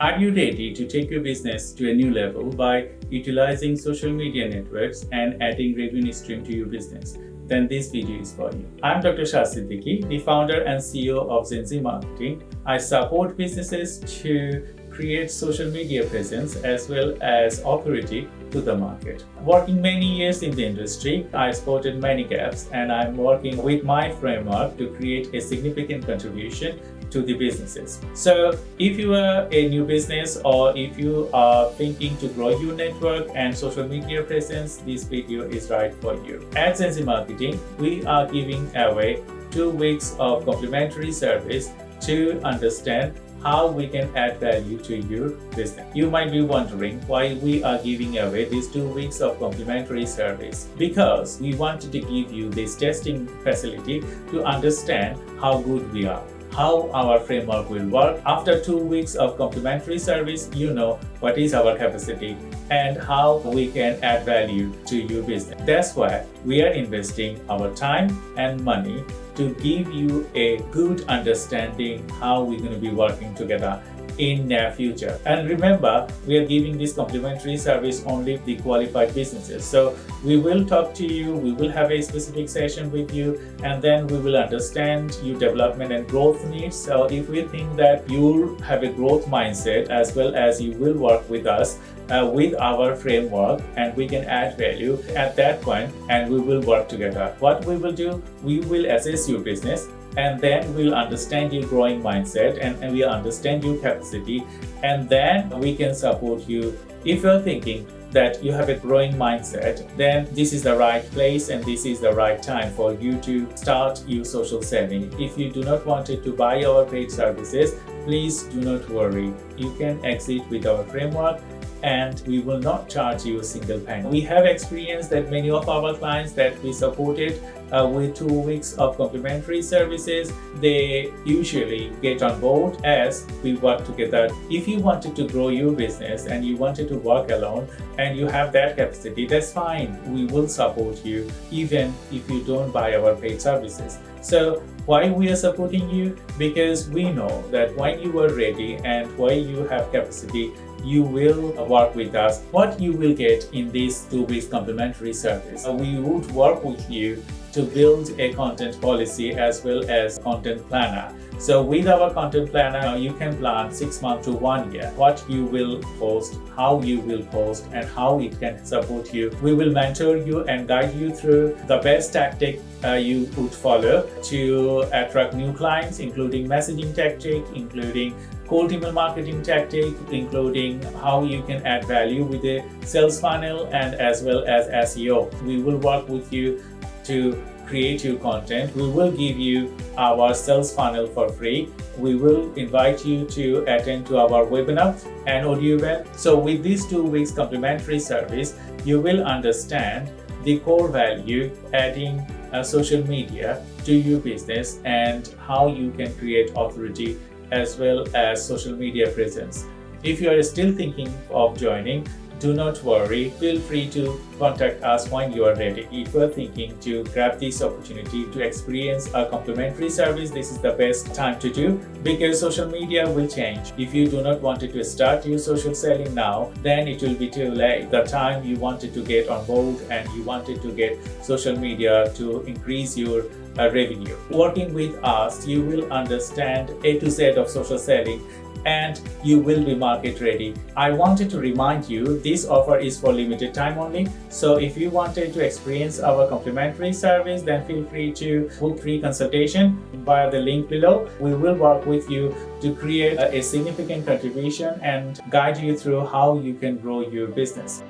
Are you ready to take your business to a new level by utilizing social media networks and adding revenue stream to your business? Then this video is for you. I'm Dr. Shah Siddiqui, the founder and CEO of GenZ Marketing. I support businesses to create social media presence as well as authority to the market. Working many years in the industry, I spotted many gaps and I'm working with my framework to create a significant contribution to the businesses. So if you are a new business or if you are thinking to grow your network and social media presence, this video is right for you. At GenZ Marketing, we are giving away 2 weeks of complimentary service to understand how we can add value to your business. You might be wondering why we are giving away these 2 weeks of complimentary service. Because we wanted to give you this testing facility to understand how good we are, how our framework will work. After 2 weeks of complimentary service, you know what is our capacity and how we can add value to your business. That's why we are investing our time and money to give you a good understanding how we're going to be working together in near future. And remember, we are giving this complimentary service only the qualified businesses. So we will talk to you, we will have a specific session with you, and then we will understand your development and growth needs. So if we think that you have a growth mindset as well as you will work with us with our framework and we can add value at that point, and we will work together. What we will do, we will assess your business and then we'll understand your growing mindset and we'll understand your capacity, and then we can support you. If you're thinking that you have a growing mindset, then this is the right place and this is the right time for you to start your social selling. If you do not want to buy our paid services, please do not worry. You can exit with our framework and we will not charge you a single penny. We have experienced that many of our clients that we supported with 2 weeks of complimentary services, they usually get on board as we work together. If you wanted to grow your business and you wanted to work alone and you have that capacity, that's fine. We will support you even if you don't buy our paid services. So why we are supporting you? Because we know that when you are ready and when you have capacity, you will work with us. What you will get in this 2 weeks complimentary service, we would work with you to build a content policy as well as content planner. So with our content planner, you can plan 6 months to 1 year what you will post, how you will post, and how it can support you. We will mentor you and guide you through the best tactic you could follow to attract new clients, including messaging tactic, including cold email marketing tactic, including how you can add value with a sales funnel and as well as SEO. We will work with you to create your content. We will give you our sales funnel for free. We will invite you to attend to our webinar and audio event. So with these 2 weeks complimentary service, you will understand the core value adding social media to your business and how you can create authority as well as social media presence. If you are still thinking of joining, do not worry. Feel free to contact us when you are ready. If you are thinking to grab this opportunity to experience a complimentary service, this is the best time to do because social media will change. If you do not want to start your social selling now, then it will be too late. The time you wanted to get on board and you wanted to get social media to increase your revenue. Working with us, you will understand A to Z of social selling and you will be market ready. I wanted to remind you this offer is for limited time only. So if you wanted to experience our complimentary service, then feel free to book free consultation via the link below. We will work with you to create a significant contribution and guide you through how you can grow your business.